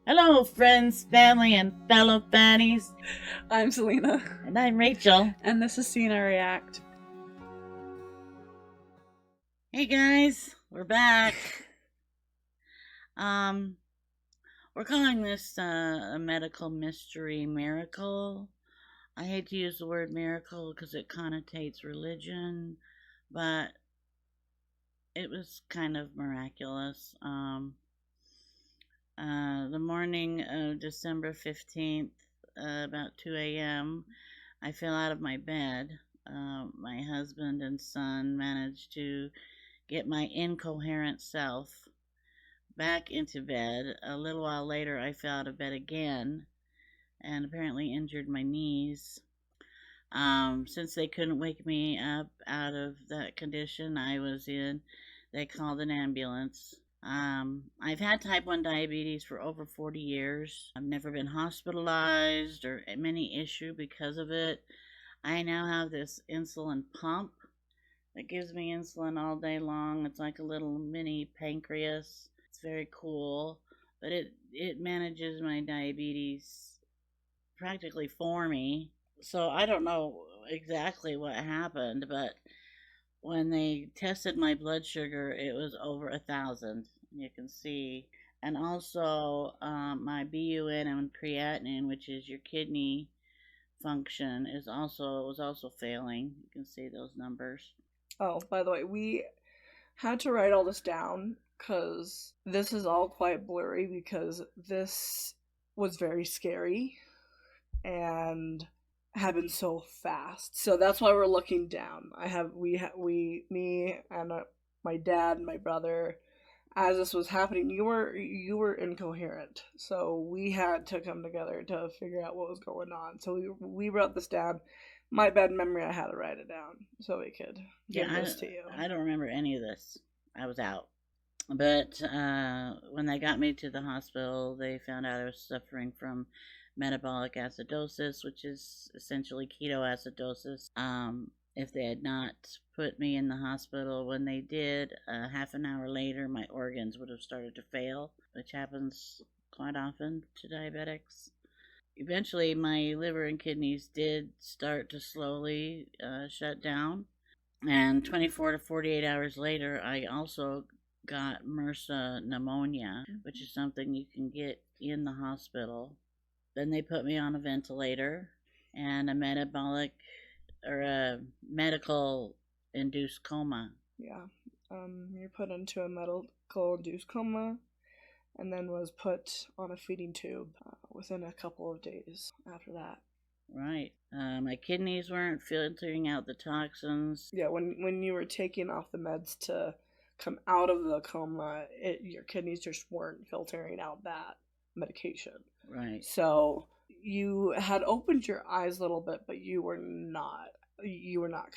Hello, friends, family, and fellow fannies. I'm Selena. And I'm Rachel. And this is Cena React. Hey guys, we're back. We're calling this a medical mystery miracle. I hate to use the word miracle because it connotates religion, but it was kind of miraculous. The morning of December 15th, about 2 a.m., I fell out of my bed. My husband and son managed to get my incoherent self back into bed. A little while later, I fell out of bed again and apparently injured my knees. Since they couldn't wake me up out of that condition I was in, they called an ambulance. I've had type 1 diabetes for over 40 years. I've never been hospitalized or any issue because of it. I now have this insulin pump that gives me insulin all day long. It's like a little mini pancreas. It's very cool, but it manages my diabetes practically for me. So I don't know exactly what happened, but when they tested my blood sugar, it was over 1,000. You can see, and also my BUN and creatinine, which is your kidney function, was also failing. You can see those numbers. Oh, by the way, we had to write all this down because this is all quite blurry because this was very scary and happened so fast. So that's why we're looking down. Me and my dad and my brother. As this was happening, you were incoherent, so we had to come together to figure out what was going on. So we wrote this down. My bad memory, I had to write it down so we could give this to you. I don't remember any of this. I was out. But when they got me to the hospital, they found out I was suffering from metabolic acidosis, which is essentially ketoacidosis. If they had not put me in the hospital when they did, half an hour later, my organs would have started to fail, which happens quite often to diabetics. Eventually, my liver and kidneys did start to slowly shut down. And 24 to 48 hours later, I also got MRSA pneumonia, which is something you can get in the hospital. Then they put me on a ventilator and a medical induced coma. Yeah. You're put into a medical induced coma and then was put on a feeding tube within a couple of days after that. Right. My kidneys weren't filtering out the toxins. Yeah, when you were taking off the meds to come out of the coma, your kidneys just weren't filtering out that medication. Right. So you had opened your eyes a little bit, but you were not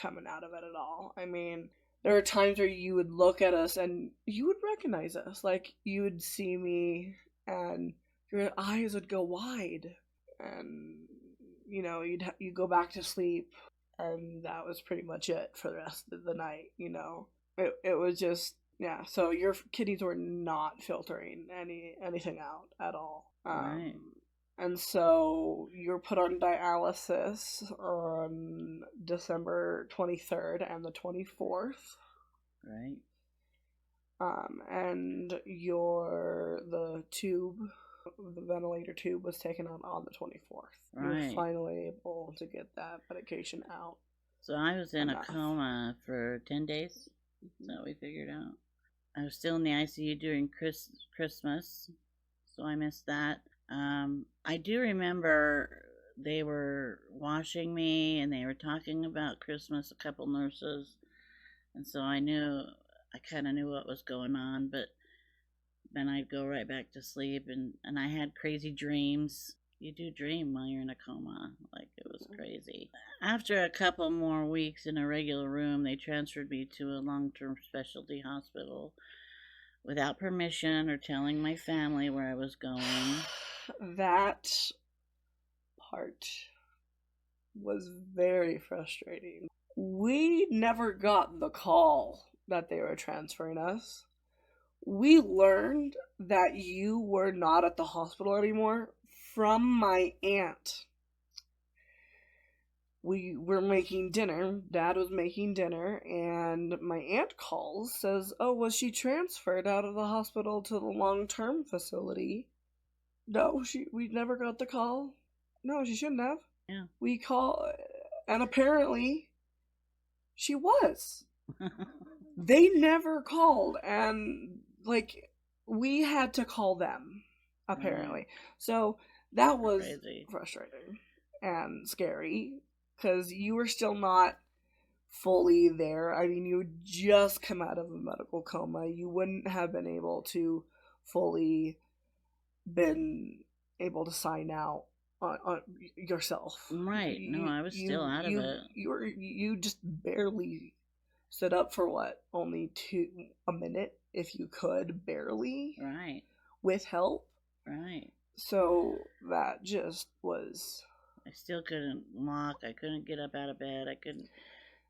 coming out of it at all. I mean, there are times where you would look at us and you would recognize us. Like, you would see me and your eyes would go wide and you'd go back to sleep, and that was pretty much it for the rest of the night. It was just, yeah. So your kidneys were not filtering anything out at all. Right. And so you were put on dialysis on December 23rd and the 24th. Right. And the ventilator tube was taken out on the 24th. Right. You were finally able to get that medication out. So I was in a coma for 10 days. So we figured out. I was still in the ICU during Christmas, so I missed that. I do remember they were washing me and they were talking about Christmas, a couple nurses, and so I kind of knew what was going on, but then I'd go right back to sleep, and I had crazy dreams. You do dream while you're in a coma. Like, it was crazy. After a couple more weeks in a regular room, they transferred me to a long-term specialty hospital without permission or telling my family where I was going. That part was very frustrating. We never got the call that they were transferring us. We learned that you were not at the hospital anymore from my aunt. We were making dinner. Dad was making dinner, and my aunt calls, says, "Oh, was she transferred out of the hospital to the long-term facility?" No, we never got the call. No, she shouldn't have. Yeah. We call, and apparently she was. They never called, and like we had to call them apparently. Right. So that was Crazy. frustrating and scary because you were still not fully there. I mean, you had just come out of a medical coma. You wouldn't have been able to fully been able to sign out on yourself. Right. No, I was still out of it. You just barely stood up for what, only a minute if you could, barely, Right. with help. Right. So that just was. I still couldn't walk. I couldn't get up out of bed. I couldn't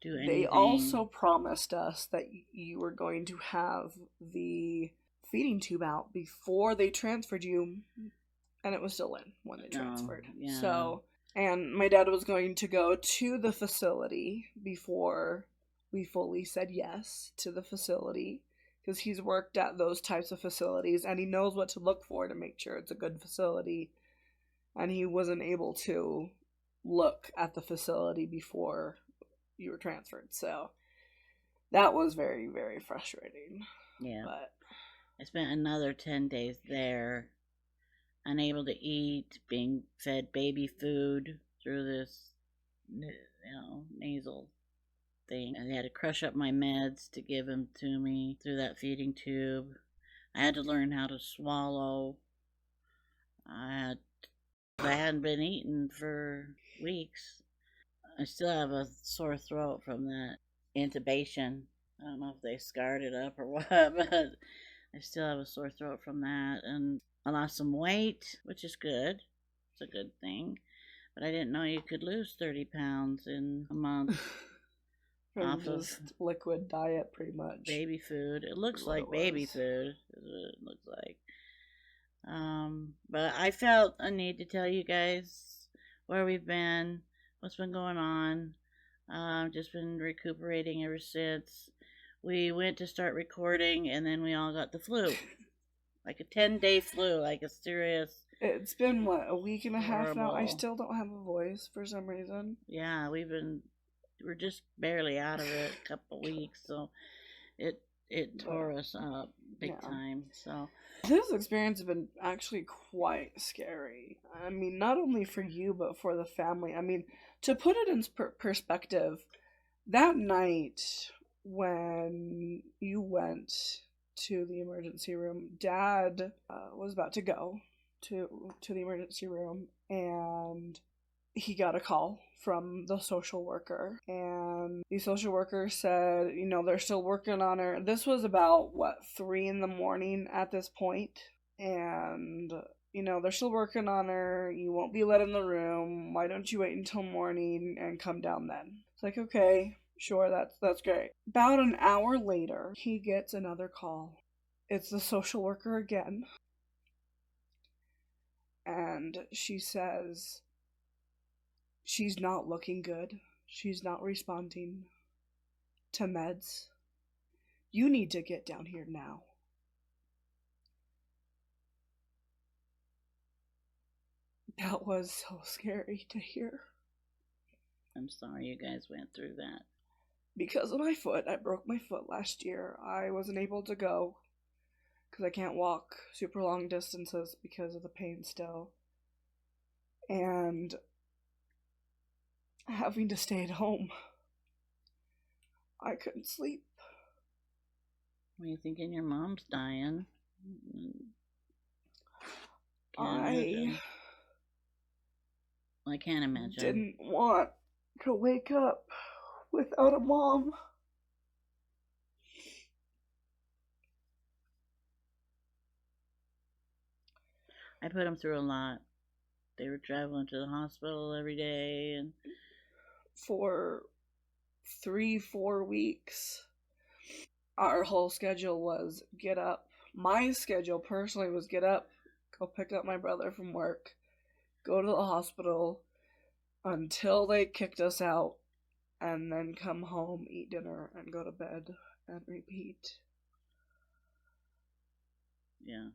do They anything. also promised us that you were going to have the feeding tube out before they transferred you, and it was still in when they No. transferred. Yeah. So, and my dad was going to go to the facility before we fully said yes to the facility because he's worked at those types of facilities and he knows what to look for to make sure it's a good facility. And he wasn't able to look at the facility before you were transferred. So that was very, very frustrating. Yeah. But I spent another 10 days there, unable to eat, being fed baby food through this, nasal thing. I had to crush up my meds to give them to me through that feeding tube. I had to learn how to swallow. I hadn't been eating for weeks. I still have a sore throat from that intubation. I don't know if they scarred it up or what, but I still have a sore throat from that. And I lost some weight, which is good. It's a good thing. But I didn't know you could lose 30 pounds in a month from off of just liquid diet, pretty much, baby food. It is looks what it like baby was. food, is what it looks like. But I felt a need to tell you guys where we've been, what's been going on. Just been recuperating ever since. We went to start recording, and then we all got the flu, like a 10-day flu, like a serious, It's been what, a week and a half now? I horrible. still don't have a voice for some reason. Yeah, we're just barely out of it, a couple weeks, so it it But tore us up big yeah. time. So This experience has been actually quite scary. I mean, not only for you, but for the family. I mean, to put it in perspective, that night when you went to the emergency room, Dad was about to go to the emergency room, and he got a call from the social worker, and the social worker said, they're still working on her. This was about what, 3 in the morning at this point, and they're still working on her. You won't be let in the room. Why don't you wait until morning and come down then? It's like, okay, sure, that's great. About an hour later, he gets another call. It's the social worker again, and she says she's not looking good. She's not responding to meds. You need to get down here now. That was so scary to hear. I'm sorry you guys went through that. Because of my foot, I broke my foot last year. I wasn't able to go because I can't walk super long distances because of the pain still. And having to stay at home, I couldn't sleep. What are you thinking? Your mom's dying. Can't I imagine. I can't imagine. didn't want to wake up without a mom. I put them through a lot. They were traveling to the hospital every day, and For 3, 4 weeks, our whole schedule was get up, My schedule personally was get up, go pick up my brother from work, go to the hospital until they kicked us out, and then come home, eat dinner, and go to bed and repeat. Yeah.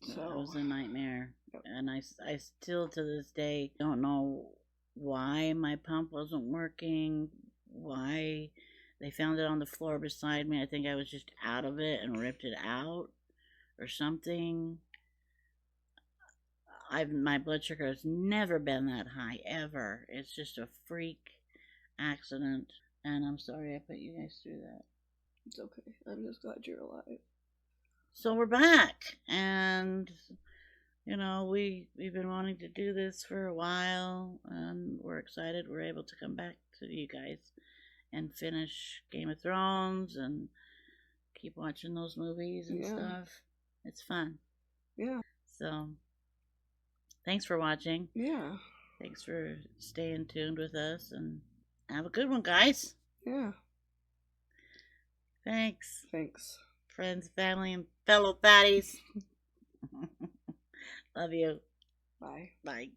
So it was a nightmare. Yep. And I still to this day don't know why my pump wasn't working, why they found it on the floor beside me. I think I was just out of it and ripped it out or something. My blood sugar has never been that high ever. It's just a freak accident, and I'm sorry I put you guys through that. It's okay. I'm just glad you're alive. So we're back, and we've been wanting to do this for a while, and we're excited we're able to come back to you guys and finish Game of Thrones and keep watching those movies and stuff. It's fun. Yeah. So thanks for watching. Yeah. Thanks for staying tuned with us, and have a good one, guys. Yeah. Thanks. Thanks. Friends, family, and fellow fatties. Love you. Bye. Bye.